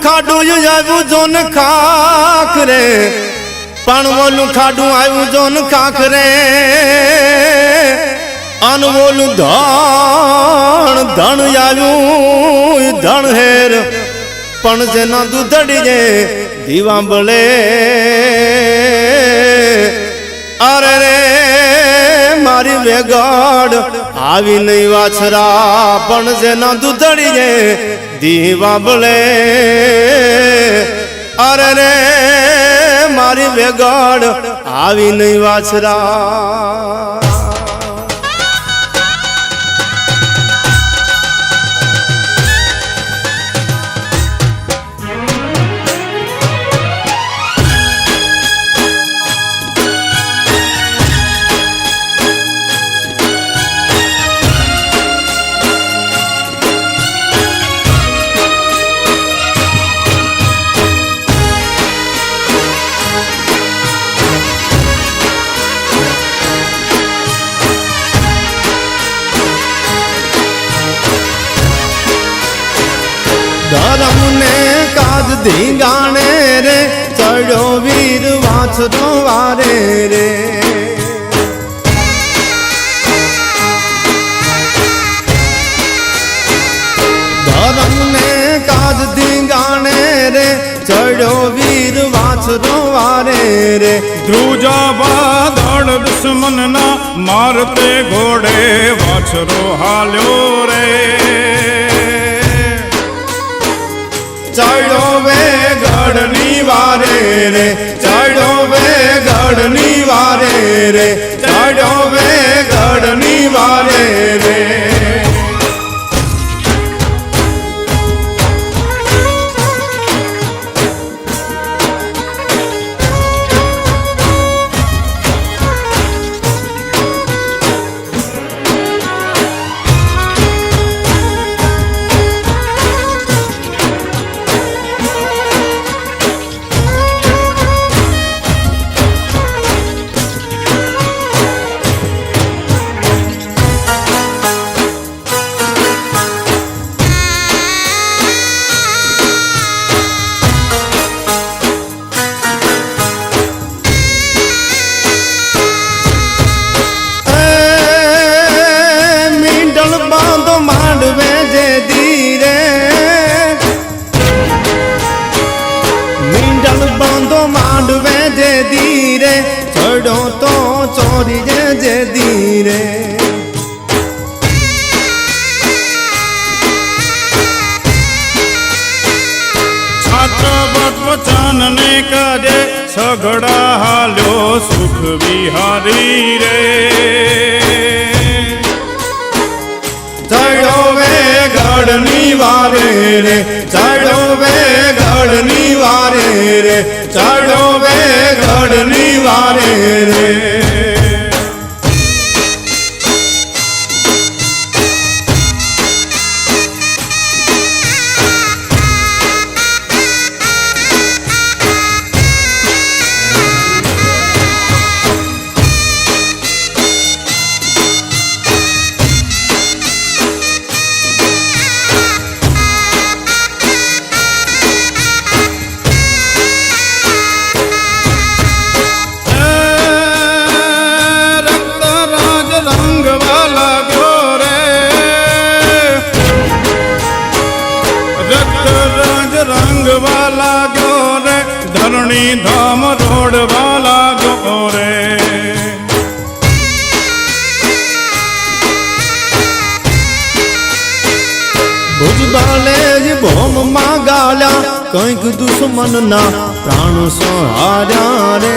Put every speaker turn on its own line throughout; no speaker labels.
ખાડું આવ્યું જોન ખાખ રે પણ ઓલું ખાડું આવ્યું જોન ખાખ રે અન ઓલું ધણ ધણ આવ્યું ધણ હેર પણ જેના દૂધડી જે દીવા બળે અરે રે મારી વેગડ આવી નહીં વાછરા પણ જેના દૂધડી જે દીવા બળે અરે રે મારી વેગડ આવી નહીં વાછરા धर्म ने काज धींगाणे रे चढ़ो वीर वाछरो वारे रे धर्म ने काज धींगाणे रे चढ़ो वीर वाछरो वारे रे
द्रुजा बादल दुश्मन ना मारते घोड़े वाछरो हाल्यो रे
चढ़ो वे गढ़नी वारे रे चढ़ो वे गढ़नी वारे रे चढ़ो वे गढ़नी वारे रे धीरे चढ़ो तो चोरी जे धीरे
छात्र वचन ने करे सगड़ा हाल्यो सुख विहारी रे
चढ़ो वे गढ़नी वारे रे चढ़ो वे गढ़नी वारे रे चढ़ो वे गढ़नी वारे रे
रंग वाला गो रे धरणी धाम रोड वाला गो रे
भुजबाले जी भोम मां गाल्या कंईक दुश्मन ना प्राण सहार्या रे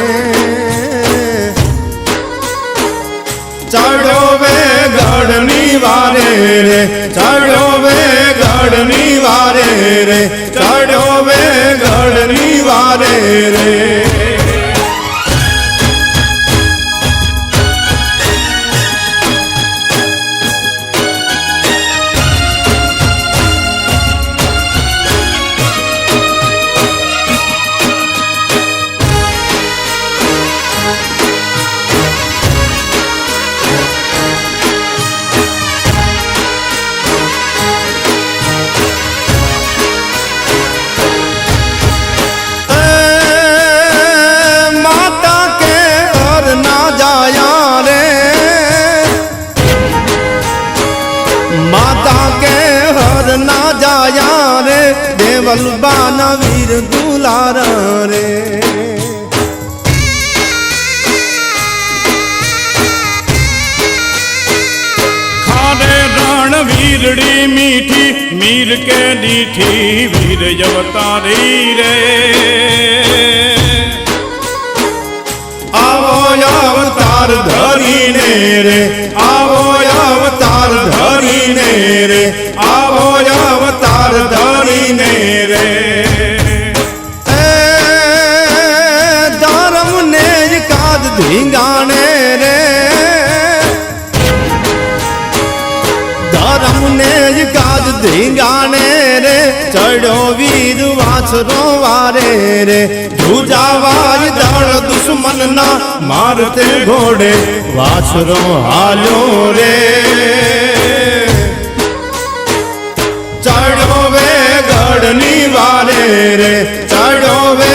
चढ़ो वे गढ़नी वारे रे चढ़ो वे गढ़नी वारे रे चढ़ो वे गढ़नी वारे रे દેવાના વીર દુલાર રે
ખાડે રણ વીરડી મીઠી મીર કે દીઠી વીર અવતારી રે
આવો અવતાર ધરીને રે આવો અવતાર ધરીને રે આવો અવતાર ધરીને રે ધર્મ ને જ કાજ ધીંગાણે રે ધર્મ ને જ કાજ ધીંગાણે રે ચડ્યો વીર વાછરો વારે રે ધ્રુજાવાજ દળ દુશ્મન ના મારતે ઘોડે વાછરો હાલ્યો રે ચડ્યો વે ગઢની વારે રે ચડ્યો વે